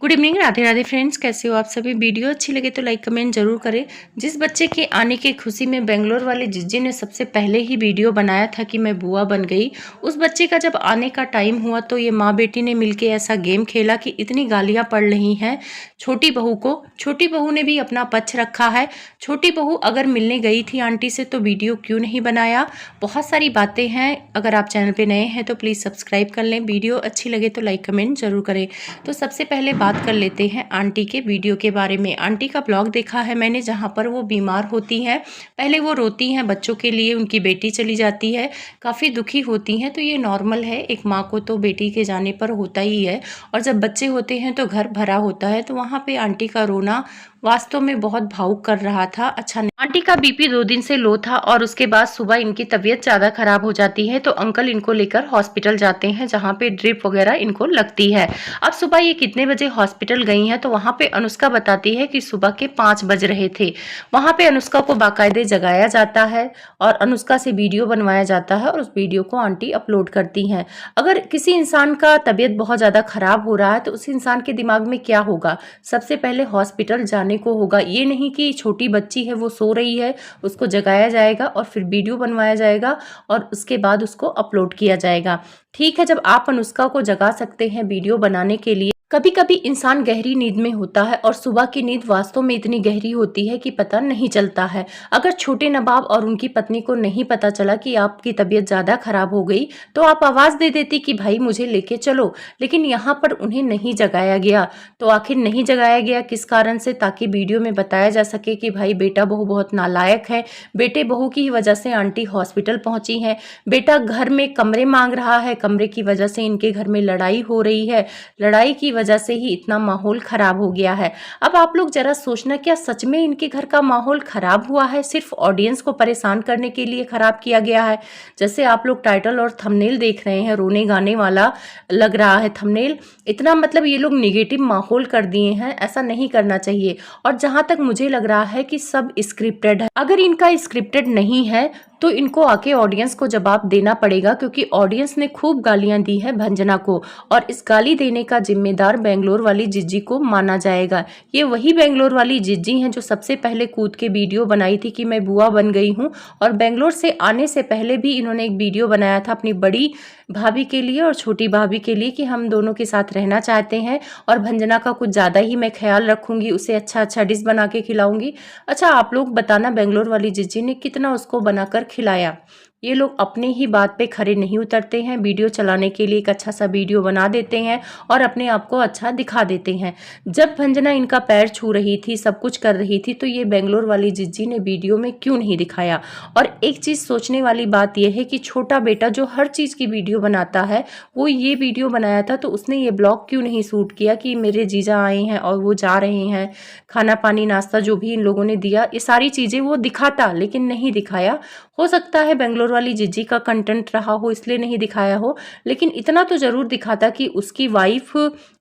Good evening, Radhe Radhe friends. कैसे हो आप सभी। वीडियो अच्छी लगे तो लाइक कमेंट जरूर करें। जिस बच्चे के आने की खुशी में बेंगलोर वाले जिज्जी ने सबसे पहले ही वीडियो बनाया था कि मैं बुआ बन गई, उस बच्चे का जब आने का टाइम हुआ तो ये माँ बेटी ने मिलके ऐसा गेम खेला कि इतनी गालियाँ पड़ रही हैं छोटी बहू को। छोटी बहू ने भी अपना पक्ष रखा है। छोटी बहू अगर मिलने गई थी आंटी से तो वीडियो क्यों नहीं बनाया। बहुत सारी बातें हैं। अगर आप चैनल पे नए हैं तो प्लीज़ सब्सक्राइब कर लें। वीडियो अच्छी लगे तो लाइक कमेंट जरूर करें। तो सबसे पहले बात कर लेते हैं आंटी के वीडियो के बारे में। आंटी का ब्लॉग देखा है मैंने, जहां पर वो बीमार होती हैं। पहले वो रोती हैं बच्चों के लिए, उनकी बेटी चली जाती है, काफ़ी दुखी होती हैं। तो ये नॉर्मल है, एक माँ को तो बेटी के जाने पर होता ही है। और जब बच्चे होते हैं तो घर भरा होता है। तो वहाँ पे आंटी का रोना वास्तव में बहुत भावुक कर रहा था। अच्छा नहीं। आंटी का बीपी 2 दिन से लो था और उसके बाद सुबह इनकी तबीयत ज़्यादा खराब हो जाती है। तो अंकल इनको लेकर हॉस्पिटल जाते हैं, जहाँ पे ड्रिप वगैरह इनको लगती है। अब सुबह ये कितने बजे हॉस्पिटल गई हैं तो वहाँ पे अनुष्का बताती है कि सुबह के 5 बज रहे थे। वहाँ पे अनुष्का को बाकायदे जगाया जाता है और अनुष्का से वीडियो बनवाया जाता है और उस वीडियो को आंटी अपलोड करती हैं। अगर किसी इंसान का तबीयत बहुत ज़्यादा खराब हो रहा है तो उस इंसान के दिमाग में क्या होगा, सबसे पहले हॉस्पिटल जाने को होगा। ये नहीं कि छोटी बच्ची है वो सो रही है, उसको जगाया जाएगा और फिर वीडियो बनवाया जाएगा और उसके बाद उसको अपलोड किया जाएगा। ठीक है, जब आप अनुष्का को जगा सकते हैं वीडियो बनाने के लिए। कभी कभी इंसान गहरी नींद में होता है और सुबह की नींद वास्तव में इतनी गहरी होती है कि पता नहीं चलता है। अगर छोटे नवाब और उनकी पत्नी को नहीं पता चला कि आपकी तबीयत ज़्यादा खराब हो गई तो आप आवाज़ दे देती कि भाई मुझे लेके चलो, लेकिन यहाँ पर उन्हें नहीं जगाया गया। तो आखिर नहीं जगाया गया किस कारण से, ताकि वीडियो में बताया जा सके कि भाई बेटा बहू बहुत नालायक है, बेटे बहू की वजह से आंटी हॉस्पिटल पहुंची हैं, बेटा घर में कमरे मांग रहा है, कमरे की वजह से इनके घर में लड़ाई हो रही है, लड़ाई की वजह से ही इतना माहौल खराब हो गया है। अब आप लोग जरा सोचना, क्या सच में इनके घर का माहौल खराब हुआ है, सिर्फ ऑडियंस को परेशान करने के लिए खराब किया गया है। जैसे आप लोग टाइटल और थंबनेल देख रहे हैं, रोने गाने वाला लग रहा है थंबनेल। इतना मतलब ये लोग निगेटिव माहौल कर दिए हैं, ऐसा नहीं करना चाहिए। और जहां तक मुझे लग रहा है कि सब स्क्रिप्टेड है। अगर इनका स्क्रिप्टेड नहीं है तो इनको आके ऑडियंस को जवाब देना पड़ेगा, क्योंकि ऑडियंस ने खूब गालियां दी है भंजना को और इस गाली देने का जिम्मेदार बेंगलोर वाली जिज्जी को माना जाएगा। ये वही बेंगलोर वाली जिज्जी हैं जो सबसे पहले कूद के वीडियो बनाई थी कि मैं बुआ बन गई हूँ। और बेंगलोर से आने से पहले भी इन्होंने एक वीडियो बनाया था अपनी बड़ी भाभी के लिए और छोटी भाभी के लिए कि हम दोनों के साथ रहना चाहते हैं और भंजना का कुछ ज़्यादा ही मैं ख्याल रखूंगी, उसे अच्छा अच्छा डिश बना के खिलाऊंगी। अच्छा आप लोग बताना, बेंगलोर वाली जिज्जी ने कितना उसको बनाकर खिलाया। ये लोग अपने ही बात पे खरे नहीं उतरते हैं, वीडियो चलाने के लिए एक अच्छा सा वीडियो बना देते हैं और अपने आप को अच्छा दिखा देते हैं। जब भंजना इनका पैर छू रही थी, सब कुछ कर रही थी, तो ये बेंगलोर वाली जिज्जी ने वीडियो में क्यों नहीं दिखाया। और एक चीज़ सोचने वाली बात यह है कि छोटा बेटा जो हर चीज़ की वीडियो बनाता है, वो ये वीडियो बनाया था तो उसने ये ब्लॉग क्यों नहीं शूट किया कि मेरे जीजा आए हैं और वो जा रहे हैं, खाना पानी नाश्ता जो भी इन लोगों ने दिया, ये सारी चीज़ें वो दिखाता, लेकिन नहीं दिखाया। हो सकता है बेंगलोर वाली जिज्जी का कंटेंट रहा हो इसलिए नहीं दिखाया हो, लेकिन इतना तो जरूर दिखाता कि उसकी वाइफ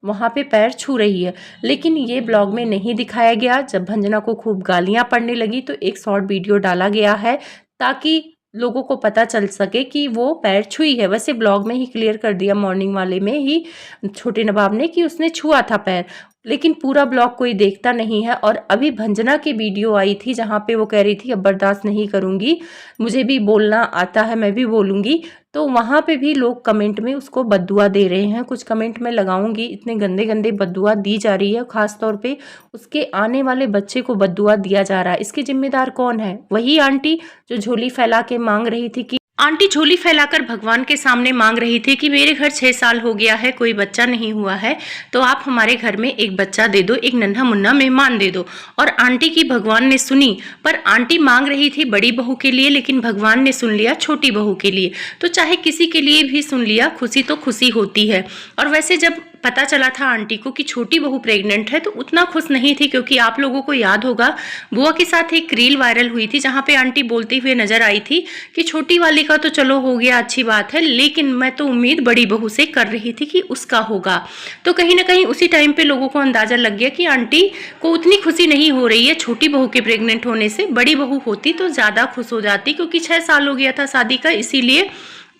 वहाँ पे पैर छू रही है। लेकिन ये ब्लॉग में नहीं दिखाया गया। जब भंजना को खूब गालियाँ पड़ने लगी तो एक शॉर्ट वीडियो डाला गया है ताकि लोगों को पता चल सके कि वो पैर छुई है। वैसे ब्लॉग में ही क्लियर कर दिया, मॉर्निंग वाले में ही छोटे नवाब ने, कि उसने छुआ था पैर, लेकिन पूरा ब्लॉग कोई देखता नहीं है। और अभी भंजना की वीडियो आई थी जहाँ पे वो कह रही थी अब बर्दाश्त नहीं करूँगी, मुझे भी बोलना आता है, मैं भी बोलूँगी। तो वहाँ पे भी लोग कमेंट में उसको बद्दुआ दे रहे हैं। कुछ कमेंट में लगाऊंगी, इतने गंदे गंदे बद्दुआ दी जा रही है, खास तौर पे उसके आने वाले बच्चे को बद्दुआ दिया जा रहा है। इसके जिम्मेदार कौन है? वही आंटी जो झोली फैला के मांग रही थी कि आंटी झोली फैलाकर भगवान के सामने मांग रही थी कि मेरे घर 6 साल हो गया है, कोई बच्चा नहीं हुआ है, तो आप हमारे घर में एक बच्चा दे दो, एक नन्हा मुन्ना मेहमान दे दो। और आंटी की भगवान ने सुनी, पर आंटी मांग रही थी बड़ी बहू के लिए, लेकिन भगवान ने सुन लिया छोटी बहू के लिए। तो चाहे किसी के लिए भी सुन लिया, खुशी तो खुशी होती है। और वैसे जब पता चला था आंटी को कि छोटी बहू प्रेग्नेंट है तो उतना खुश नहीं थी, क्योंकि आप लोगों को याद होगा बुआ के साथ एक रील वायरल हुई थी जहां पे आंटी बोलते हुए नजर आई थी कि छोटी वाली का तो चलो हो गया, अच्छी बात है, लेकिन मैं तो उम्मीद बड़ी बहू से कर रही थी कि उसका होगा। तो कहीं ना कहीं उसी टाइम पे लोगों को अंदाजा लग गया कि आंटी को उतनी खुशी नहीं हो रही है छोटी बहू के प्रेग्नेंट होने से। बड़ी बहू होती तो ज्यादा खुश हो जाती, क्योंकि 6 साल हो गया था शादी का, इसीलिए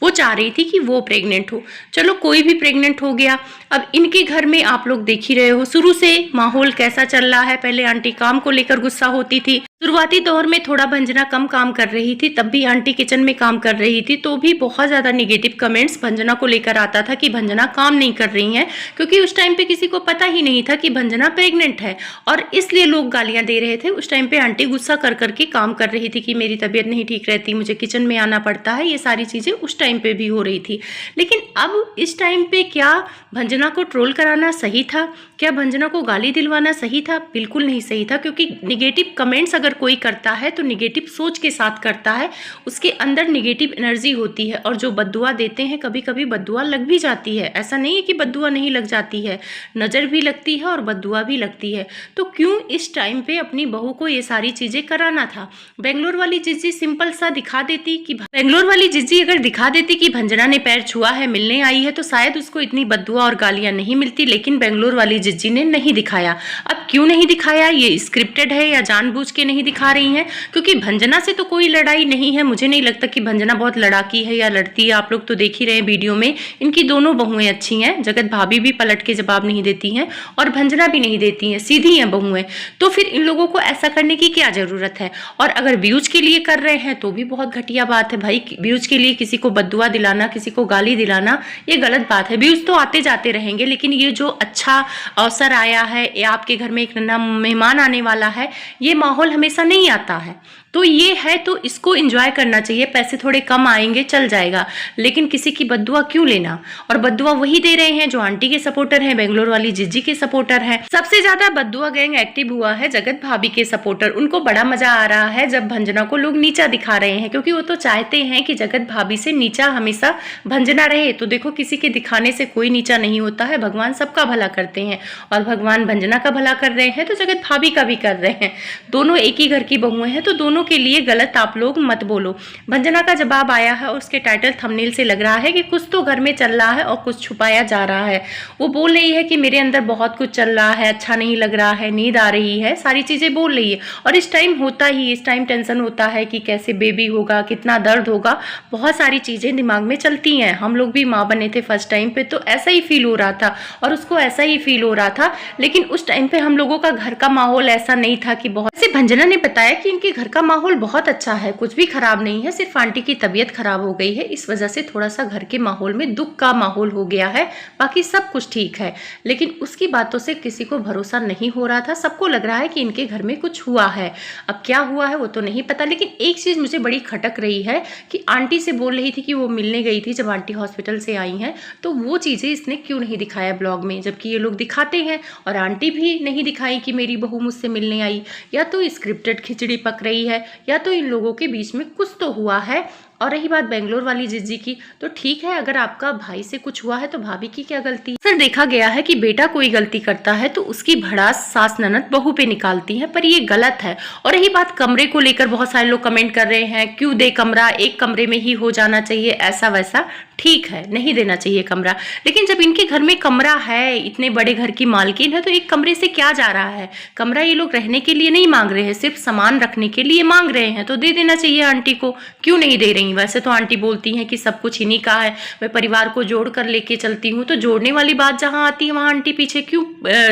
वो चाह रही थी कि वो प्रेग्नेंट हो। चलो कोई भी प्रेग्नेंट हो गया। अब इनके घर में आप लोग देख ही रहे हो शुरू से माहौल कैसा चल रहा है। पहले आंटी काम को लेकर गुस्सा होती थी, शुरुआती दौर में थोड़ा भंजना कम काम कर रही थी, तब भी आंटी किचन में काम कर रही थी तो भी बहुत ज़्यादा निगेटिव कमेंट्स भंजना को लेकर आता था कि भंजना काम नहीं कर रही हैं, क्योंकि उस टाइम पे किसी को पता ही नहीं था कि भंजना प्रेग्नेंट है और इसलिए लोग गालियां दे रहे थे। उस टाइम पे आंटी गुस्सा कर करके काम कर रही थी कि मेरी तबीयत नहीं ठीक रहती, मुझे किचन में आना पड़ता है, ये सारी चीज़ें उस टाइम पे भी हो रही थी। लेकिन अब इस टाइम पे क्या भंजना को ट्रोल कराना सही था? क्या भंजना को गाली दिलवाना सही था? बिल्कुल नहीं सही था, क्योंकि निगेटिव कमेंट्स अगर कोई करता है तो निगेटिव सोच के साथ करता है, उसके अंदर निगेटिव एनर्जी होती है और जो बद्दुआ देते हैं कभी कभी बद्दुआ लग भी जाती है। ऐसा नहीं है कि बद्दुआ नहीं लग जाती है, नज़र भी लगती है और बद्दुआ भी लगती है। तो क्यों इस टाइम पे अपनी बहू को ये सारी चीज़ें कराना था? बेंगलोर वाली जिज्जी सिंपल सा दिखा देती कि बेंगलोर वाली जिज्जी अगर दिखा देती कि भंजना ने पैर छुआ है, मिलने आई है, तो शायद उसको इतनी बद्दुआ और गालियां नहीं मिलती। लेकिन बेंगलोर वाली जिज्जी ने नहीं दिखाया। अब क्यों नहीं दिखाया? ये स्क्रिप्टेड है या जानबूझ के नहीं दिखा रही हैं? क्योंकि भंजना से तो कोई लड़ाई नहीं है। मुझे नहीं लगता कि भंजना बहुत लड़ाकी है या लड़ती है। आप लोग तो देख ही रहे हैं वीडियो में, इनकी दोनों बहुएं अच्छी हैं। जगत भाभी भी पलट के जवाब नहीं देती हैं और भंजना भी नहीं देती हैं, सीधी हैं बहुएं। तो फिर इन लोगों को ऐसा करने की क्या जरूरत है? और अगर व्यूज के लिए कर रहे हैं तो भी बहुत घटिया बात है भाई। व्यूज के लिए किसी को बद्दुआ दिलाना, किसी को गाली दिलाना, ये गलत बात है। व्यूज तो आते जाते रहेंगे, लेकिन ये जो अच्छा अवसर आया है या आपके घर में एक नया मेहमान आने वाला है, ये माहौल हमेशा नहीं आता है। तो ये है तो इसको एंजॉय करना चाहिए। पैसे थोड़े कम आएंगे चल जाएगा, लेकिन किसी की बद्दुआ क्यों लेना? और बद्दुआ वही दे रहे हैं जो आंटी के सपोर्टर हैं, बेंगलोर वाली जिज्जी के सपोर्टर हैं। सबसे ज्यादा बद्दुआ गैंग एक्टिव हुआ है जगत भाभी के सपोर्टर। उनको बड़ा मजा आ रहा है जब भंजना को लोग नीचा दिखा रहे हैं, क्योंकि वो तो चाहते हैं कि जगत भाभी से नीचा हमेशा भंजना रहे। तो देखो, किसी के दिखाने से कोई नीचा नहीं होता है। भगवान सबका भला करते हैं और भगवान भंजना का भला कर रहे हैं तो जगत भाभी का भी कर रहे हैं। दोनों एक ही घर की बहुएं हैं, तो दोनों के लिए गलत आप लोग मत बोलो। भंजना का जवाब आया है और उसके टाइटल थंबनेल से लग रहा है कि कुछ तो घर में चल रहा है और कुछ छुपाया जा रहा है। वो बोल रही है कि मेरे अंदर बहुत कुछ चल रहा है, अच्छा नहीं लग रहा है, नींद आ रही है, सारी चीजें बोल रही है। और इस टाइम होता ही, इस टाइम टेंशन होता है कि कैसे बेबी होगा, कितना दर्द होगा, बहुत सारी चीजें दिमाग में चलती हैं। हम लोग भी माँ बने थे फर्स्ट टाइम पे तो ऐसा ही फील हो रहा था और उसको ऐसा ही फील हो रहा था। लेकिन उस टाइम पे हम लोगों का घर का माहौल ऐसा नहीं था कि बहुत से। भंजना ने बताया कि इनके घर का माहौल बहुत अच्छा है, कुछ भी खराब नहीं है, सिर्फ आंटी की तबीयत खराब हो गई है, इस वजह से थोड़ा सा घर के माहौल में दुख का माहौल हो गया है, बाकी सब कुछ ठीक है। लेकिन उसकी बातों से किसी को भरोसा नहीं हो रहा था। सबको लग रहा है कि इनके घर में कुछ हुआ है। अब क्या हुआ है वो तो नहीं पता, लेकिन एक चीज मुझे बड़ी खटक रही है कि आंटी से बोल रही थी कि वो मिलने गई थी जब आंटी हॉस्पिटल से आई हैं, तो वो चीजें इसने क्यों नहीं दिखाया ब्लॉग में, जबकि ये लोग दिखाते हैं। और आंटी भी नहीं दिखाई कि मेरी बहू मुझसे मिलने आई। या तो स्क्रिप्टेड खिचड़ी पक रही है या तो इन लोगों के बीच में कुछ तो हुआ है। और रही बात बेंगलोर वाली जिज्जी की, तो ठीक है, अगर आपका भाई से कुछ हुआ है तो भाभी की क्या गलती? सर देखा गया है कि बेटा कोई गलती करता है तो उसकी भड़ास सास ननद बहू पे निकालती है, पर ये गलत है। और रही बात कमरे को लेकर, बहुत सारे लोग कमेंट कर रहे हैं क्यों दे कमरा, एक कमरे में ही हो जाना चाहिए, ऐसा वैसा। ठीक है, नहीं देना चाहिए कमरा, लेकिन जब इनके घर में कमरा है, इतने बड़े घर की मालकिन है, तो एक कमरे से क्या जा रहा है? कमरा ये लोग रहने के लिए नहीं मांग रहे हैं, सिर्फ सामान रखने के लिए मांग रहे हैं, तो दे देना चाहिए आंटी को। क्यों नहीं दे रही? वैसे तो आंटी बोलती हैं कि सब कुछ इन्हीं का है, मैं परिवार को जोड़ कर लेके चलती हूँ, तो जोड़ने वाली बात जहाँ आती है वहाँ आंटी पीछे क्यों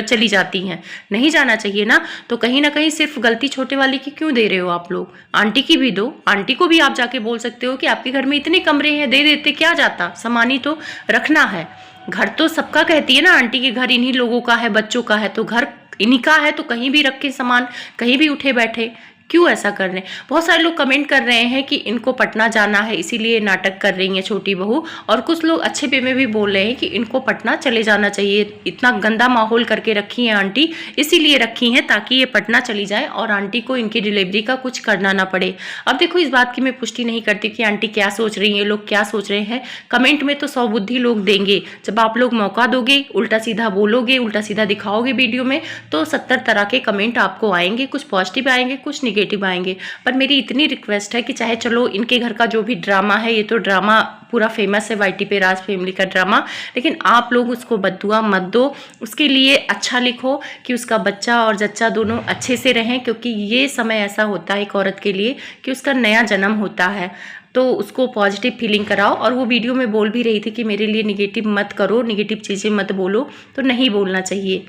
चली जाती हैं? नहीं जाना चाहिए ना। तो कहीं ना कहीं सिर्फ गलती छोटे वाली की क्यों दे रहे हो आप लोग? आंटी की भी दो। आंटी को भी आप जाके बोल सकते हो कि आपके घर में इतने कमरे हैं, दे देते, क्या जाता? सामान ही तो रखना है। घर तो सबका कहती है ना, आंटी के घर इन्हीं लोगों का है, बच्चों का है, तो घर इन्हीं का है, तो कहीं भी रखे सामान, कहीं भी उठे बैठे, क्यों ऐसा कर रहे हैं? बहुत सारे लोग कमेंट कर रहे हैं कि इनको पटना जाना है इसीलिए नाटक कर रही है छोटी बहू, और कुछ लोग अच्छे वे में भी बोल रहे हैं कि इनको पटना चले जाना चाहिए। इतना गंदा माहौल करके रखी है आंटी, इसीलिए रखी हैं ताकि ये पटना चली जाए और आंटी को इनकी डिलीवरी का कुछ करना ना पड़े। अब देखो, इस बात की मैं पुष्टि नहीं करती कि आंटी क्या सोच रही है, लोग क्या सोच रहे हैं। कमेंट में तो 100 बुद्धि लोग देंगे। जब आप लोग मौका दोगे, उल्टा सीधा बोलोगे, उल्टा सीधा दिखाओगे वीडियो में, तो 70 तरह के कमेंट आपको आएंगे, कुछ पॉजिटिव आएंगे, कुछ निगेटिव आएंगे। पर मेरी इतनी रिक्वेस्ट है कि चाहे चलो इनके घर का जो भी ड्रामा है, ये तो ड्रामा पूरा फेमस है वाईटी पे, राज फैमिली का ड्रामा, लेकिन आप लोग उसको बद्दुआ मत दो। उसके लिए अच्छा लिखो कि उसका बच्चा और जच्चा दोनों अच्छे से रहें, क्योंकि ये समय ऐसा होता है एक औरत के लिए कि उसका नया जन्म होता है। तो उसको पॉजिटिव फीलिंग कराओ। और वो वीडियो में बोल भी रही थी कि मेरे लिए निगेटिव मत करो, निगेटिव चीज़ें मत बोलो, तो नहीं बोलना चाहिए।